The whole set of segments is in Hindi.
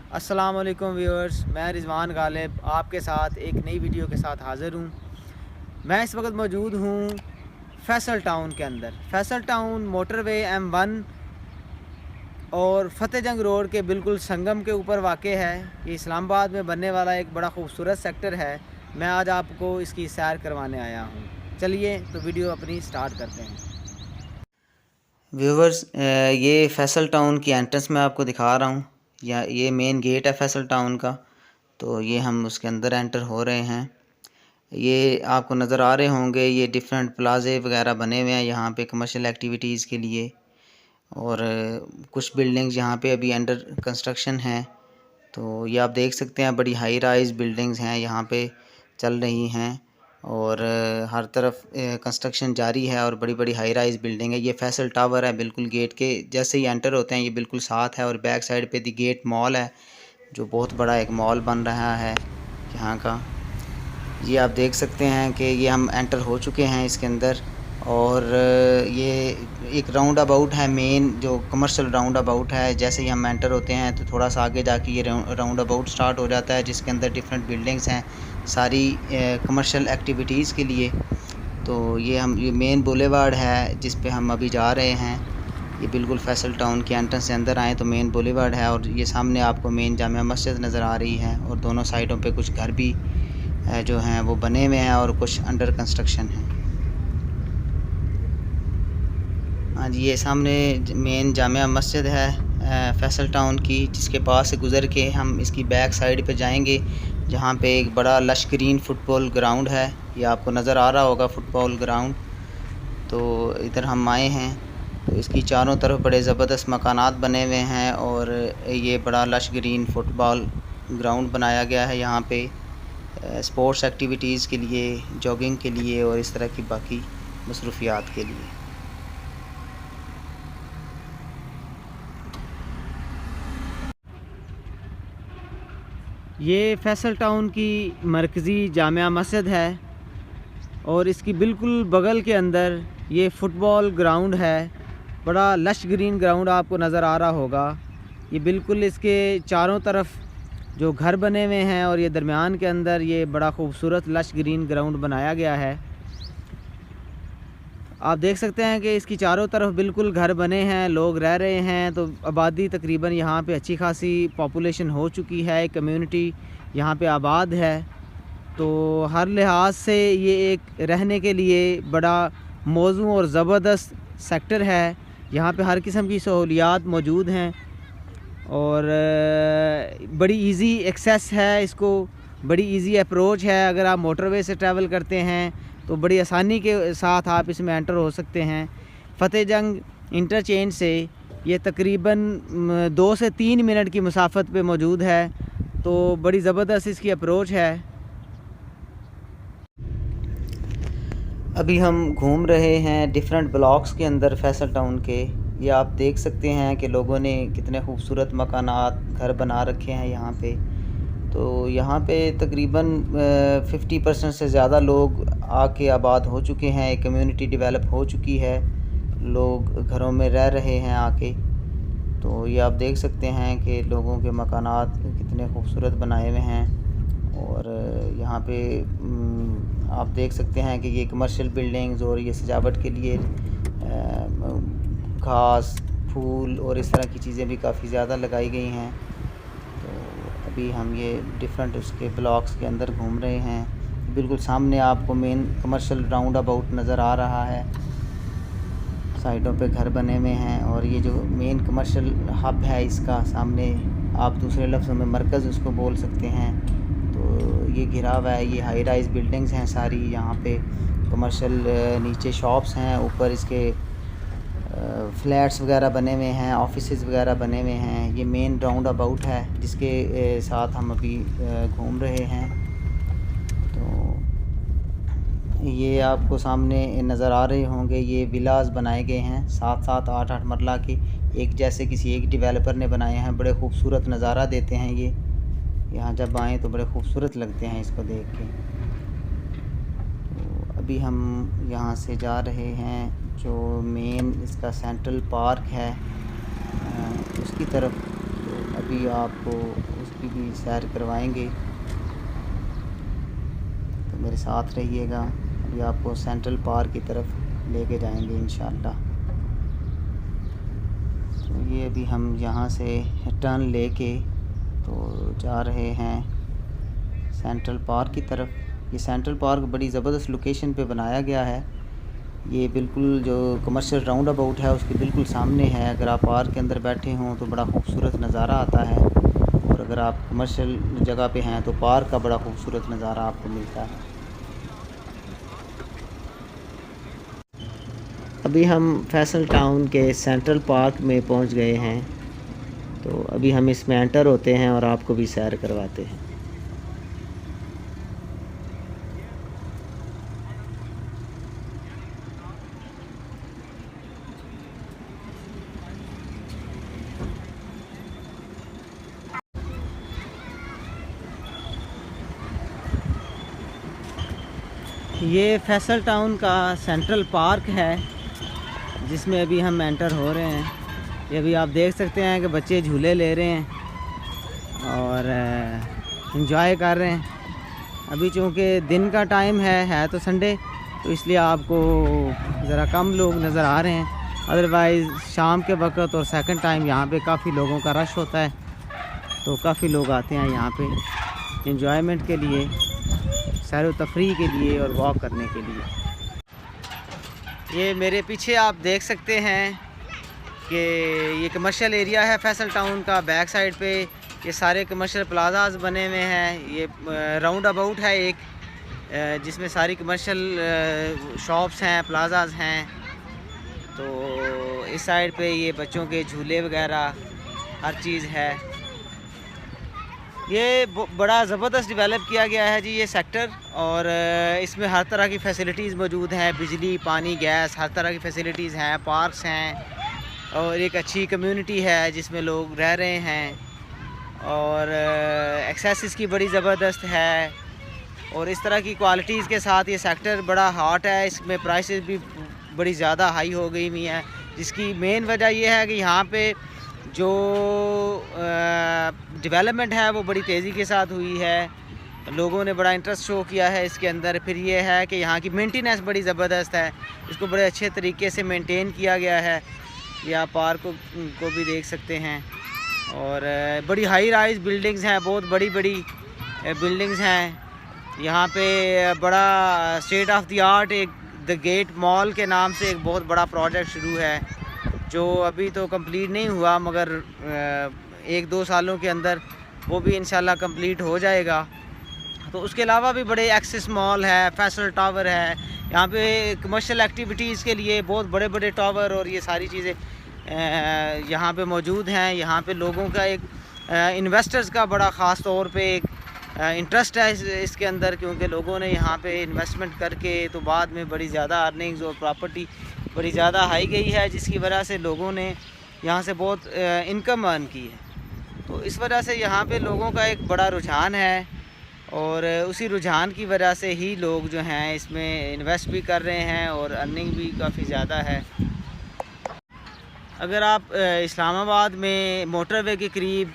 अस्सलाम वालेकुम व्यूअर्स, मैं रिजवान गालिब आपके साथ एक नई वीडियो के साथ हाज़िर हूँ। मैं इस वक्त मौजूद हूँ फैसल टाउन के अंदर। फैसल टाउन मोटरवे M1 और फ़तेह जंग रोड के बिल्कुल संगम के ऊपर वाक़ है। ये इस्लामाबाद में बनने वाला एक बड़ा खूबसूरत सेक्टर है। मैं आज आपको इसकी सैर करवाने आया हूँ। चलिए तो वीडियो अपनी स्टार्ट करते हैं। व्यूवर्स, ये फैसल टाउन की एंट्रेंस मैं आपको दिखा रहा हूँ। या ये मेन गेट है फैसल टाउन का। तो ये हम उसके अंदर एंटर हो रहे हैं। ये आपको नज़र आ रहे होंगे, ये डिफरेंट प्लाजे वगैरह बने हुए हैं यहाँ पे कमर्शियल एक्टिविटीज़ के लिए। और कुछ बिल्डिंग्स यहाँ पे अभी अंडर कंस्ट्रक्शन हैं। तो ये आप देख सकते हैं, बड़ी हाई राइज़ बिल्डिंग्स हैं यहाँ पे चल रही हैं। और हर तरफ कंस्ट्रक्शन जारी है और बड़ी बड़ी हाई राइज़ बिल्डिंग है। ये फैसल टावर है, बिल्कुल गेट के जैसे ही एंटर होते हैं ये बिल्कुल साथ है। और बैक साइड पे दी गेट मॉल है, जो बहुत बड़ा एक मॉल बन रहा है यहाँ का। ये आप देख सकते हैं कि ये हम एंटर हो चुके हैं इसके अंदर। और ये एक राउंड अबाउट है, मेन जो कमर्शियल राउंड अबाउट है। जैसे ही हम एंटर होते हैं तो थोड़ा सा आगे जाके ये राउंड अबाउट स्टार्ट हो जाता है, जिसके अंदर डिफरेंट बिल्डिंग्स हैं सारी कमर्शियल एक्टिविटीज़ के लिए। तो ये मेन बुलेवार्ड है जिस पे हम अभी जा रहे हैं। ये बिल्कुल फैसल टाउन के एंट्रेंस से अंदर आए तो मेन बुलेवार्ड है। और ये सामने आपको मेन जामिया मस्जिद नज़र आ रही है। और दोनों साइडों पे कुछ घर भी जो हैं वो बने हुए हैं और कुछ अंडर कंस्ट्रक्शन हैं। हाँ जी, ये सामने मेन जामिया मस्जिद है फैसल टाउन की, जिसके पास से गुज़र के हम इसकी बैक साइड पे जाएंगे, जहाँ पे एक बड़ा लश ग्रीन फुटबॉल ग्राउंड है। ये आपको नज़र आ रहा होगा फुटबॉल ग्राउंड। तो इधर हम आए हैं तो इसकी चारों तरफ बड़े ज़बरदस्त मकानात बने हुए हैं। और ये बड़ा लश ग्रीन फुटबॉल ग्राउंड बनाया गया है यहाँ पे स्पोर्ट्स एक्टिविटीज़ के लिए, जॉगिंग के लिए और इस तरह की बाकी मसरूफियात के लिए। ये फैसल टाउन की मरकज़ी जामिया मस्जिद है और इसकी बिल्कुल बगल के अंदर ये फ़ुटबॉल ग्राउंड है। बड़ा लश ग्रीन ग्राउंड आपको नज़र आ रहा होगा। ये बिल्कुल इसके चारों तरफ जो घर बने हुए हैं और ये दरमियान के अंदर ये बड़ा खूबसूरत लश ग्रीन ग्राउंड बनाया गया है। आप देख सकते हैं कि इसकी चारों तरफ बिल्कुल घर बने हैं, लोग रह रहे हैं। तो आबादी तकरीबन यहाँ पे अच्छी खासी पॉपुलेशन हो चुकी है, एक कम्युनिटी यहाँ पे आबाद है। तो हर लिहाज से ये एक रहने के लिए बड़ा मौजू और ज़बरदस्त सेक्टर है। यहाँ पे हर किस्म की सहूलियात मौजूद हैं और बड़ी इजी एक्सेस है इसको, बड़ी इजी अप्रोच है। अगर आप मोटरवे से ट्रैवल करते हैं तो बड़ी आसानी के साथ आप इसमें एंटर हो सकते हैं। फ़तेह जंग इंटरचेंज से ये तकरीबन 2 से 3 मिनट की मुसाफत पे मौजूद है। तो बड़ी ज़बरदस्त इसकी अप्रोच है। अभी हम घूम रहे हैं डिफरेंट ब्लॉक्स के अंदर फैसल टाउन के। ये आप देख सकते हैं कि लोगों ने कितने खूबसूरत मकानात घर बना रखे हैं यहाँ पे। तो यहाँ पे तकरीबन 50% से ज़्यादा लोग आके आबाद हो चुके हैं, एक कम्युनिटी डेवलप हो चुकी है, लोग घरों में रह रहे हैं आके। तो ये आप देख सकते हैं कि लोगों के मकानात कितने खूबसूरत बनाए हुए हैं। और यहाँ पे आप देख सकते हैं कि ये कमर्शियल बिल्डिंग्स और ये सजावट के लिए घास, फूल और इस तरह की चीज़ें भी काफ़ी ज़्यादा लगाई गई हैं। तो अभी हम ये डिफरेंट उसके ब्लॉक्स के अंदर घूम रहे हैं। बिल्कुल सामने आपको मेन कमर्शियल राउंड अबाउट नज़र आ रहा है, साइडों पे घर बने हुए हैं। और ये जो मेन कमर्शियल हब है इसका सामने, आप दूसरे लफ्ज़ों में मरकज़ उसको बोल सकते हैं। तो ये घिरा हुआ है, ये हाई राइज़ बिल्डिंग्स हैं सारी यहाँ पे, कमर्शियल नीचे शॉप्स हैं, ऊपर इसके फ्लैट्स वगैरह बने हुए हैं, ऑफिसेज़ वगैरह बने हुए हैं। ये मेन राउंड अबाउट है जिसके साथ हम अभी घूम रहे हैं। तो ये आपको सामने नज़र आ रहे होंगे, ये विलास बनाए गए हैं 7-7, 8-8 मरला के, एक जैसे किसी एक डेवलपर ने बनाए हैं। बड़े खूबसूरत नज़ारा देते हैं ये, यहाँ जब आएँ तो बड़े खूबसूरत लगते हैं इसको देख के। तो अभी हम यहाँ से जा रहे हैं जो मेन इसका सेंट्रल पार्क है उसकी तरफ। तो अभी आपको उसकी भी सैर करवाएंगे। तो मेरे साथ रहिएगा। अभी आपको सेंट्रल पार्क की तरफ लेके जाएंगे इंशाल्लाह। तो ये अभी हम यहाँ से टर्न लेके तो जा रहे हैं सेंट्रल पार्क की तरफ। ये सेंट्रल पार्क बड़ी ज़बरदस्त लोकेशन पे बनाया गया है। ये बिल्कुल जो कमर्शियल राउंड अबाउट है उसके बिल्कुल सामने है। अगर आप पार्क के अंदर बैठे हों तो बड़ा खूबसूरत नज़ारा आता है, और अगर आप कमर्शियल जगह पे हैं तो पार्क का बड़ा खूबसूरत नज़ारा आपको मिलता है। अभी हम फैसल टाउन के सेंट्रल पार्क में पहुंच गए हैं। तो अभी हम इसमें एंटर होते हैं और आपको भी सैर करवाते हैं। ये फैसल टाउन का सेंट्रल पार्क है जिसमें अभी हम एंटर हो रहे हैं। ये अभी आप देख सकते हैं कि बच्चे झूले ले रहे हैं और एंजॉय कर रहे हैं। अभी चूँकि दिन का टाइम है तो संडे, तो इसलिए आपको ज़रा कम लोग नज़र आ रहे हैं। अदरवाइज़ शाम के वक्त और सेकंड टाइम यहाँ पे काफ़ी लोगों का रश होता है, तो काफ़ी लोग आते हैं यहाँ पे एंजॉयमेंट के लिए, सैर व तफरीह के लिए और वॉक करने के लिए। ये मेरे पीछे आप देख सकते हैं कि ये कमर्शियल एरिया है फैसल टाउन का। बैक साइड पे ये सारे कमर्शियल प्लाजाज बने हुए हैं। ये राउंड अबाउट है एक, जिसमें सारी कमर्शियल शॉप्स हैं, प्लाजाज हैं। तो इस साइड पे ये बच्चों के झूले वगैरह हर चीज़ है। ये बड़ा ज़बरदस्त डेवलप किया गया है जी ये सेक्टर, और इसमें हर तरह की फ़ैसिलिटीज़ मौजूद हैं। बिजली, पानी, गैस, हर तरह की फ़ैसिलिटीज़ हैं। पार्क्स हैं और एक अच्छी कम्युनिटी है जिसमें लोग रह रहे हैं, और एक्सेस की बड़ी ज़बरदस्त है। और इस तरह की क्वालिटीज़ के साथ ये सेक्टर बड़ा हॉट है। इसमें प्राइसेस भी बड़ी ज़्यादा हाई हो गई हुई हैं, जिसकी मेन वजह ये है कि यहाँ पे जो डेवलपमेंट है वो बड़ी तेज़ी के साथ हुई है। लोगों ने बड़ा इंटरेस्ट शो किया है इसके अंदर। फिर ये है कि यहाँ की मेंटेनेंस बड़ी ज़बरदस्त है, इसको बड़े अच्छे तरीके से मेंटेन किया गया है। ये आप पार्क को भी देख सकते हैं। और बड़ी हाई राइज बिल्डिंग्स हैं, बहुत बड़ी बड़ी बिल्डिंग्स हैं। यहाँ पे बड़ा स्टेट ऑफ द आर्ट एक द गेट मॉल के नाम से एक बहुत बड़ा प्रोजेक्ट शुरू है, जो अभी तो कंप्लीट नहीं हुआ, मगर 1-2 सालों के अंदर वो भी इंशाल्लाह कंप्लीट हो जाएगा। तो उसके अलावा भी बड़े एक्सेस मॉल है, फैसल टावर है। यहाँ पे कमर्शियल एक्टिविटीज़ के लिए बहुत बड़े बड़े टावर और ये सारी चीज़ें यहाँ पे मौजूद हैं। यहाँ पे लोगों का एक इन्वेस्टर्स का बड़ा ख़ास तौर पे एक इंटरेस्ट है इसके अंदर, क्योंकि लोगों ने यहाँ पे इन्वेस्टमेंट करके तो बाद में बड़ी ज़्यादा अर्निंग्स और प्रॉपर्टी बड़ी ज़्यादा हाई गई है, जिसकी वजह से लोगों ने यहाँ से बहुत इनकम अर्न की है। तो इस वजह से यहाँ पे लोगों का एक बड़ा रुझान है, और उसी रुझान की वजह से ही लोग जो हैं इसमें इन्वेस्ट भी कर रहे हैं और अर्निंग भी काफ़ी ज़्यादा है। अगर आप इस्लामाबाद में मोटरवे के करीब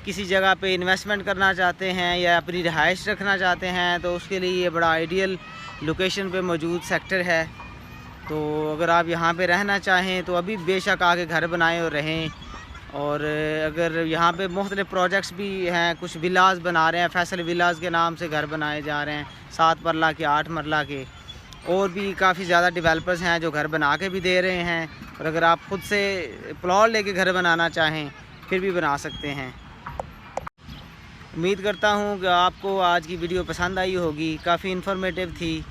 किसी जगह पे इन्वेस्टमेंट करना चाहते हैं या अपनी रिहाइश रखना चाहते हैं, तो उसके लिए ये बड़ा आइडियल लोकेशन पे मौजूद सेक्टर है। तो अगर आप यहाँ पे रहना चाहें तो अभी बेशक आके घर बनाएं और रहें। और अगर यहाँ पे मुख्तलिफ प्रोजेक्ट्स भी हैं, कुछ विलास बना रहे हैं, फैसल विलास के नाम से घर बनाए जा रहे हैं, 7 मरला के, 8 मरला के। और भी काफ़ी ज़्यादा डेवलपर्स हैं जो घर बना के भी दे रहे हैं, और अगर आप ख़ुद से प्लॉट लेके घर बनाना चाहें फिर भी बना सकते हैं। उम्मीद करता हूँ कि आपको आज की वीडियो पसंद आई होगी, काफ़ी इन्फॉर्मेटिव थी।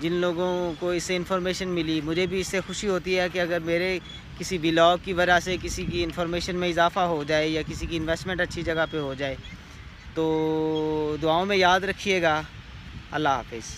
जिन लोगों को इससे इन्फॉर्मेशन मिली, मुझे भी इससे खुशी होती है कि अगर मेरे किसी व्लॉग की वजह से किसी की इन्फॉर्मेशन में इजाफ़ा हो जाए या किसी की इन्वेस्टमेंट अच्छी जगह पे हो जाए। तो दुआओं में याद रखिएगा। अल्लाह हाफ़िज़।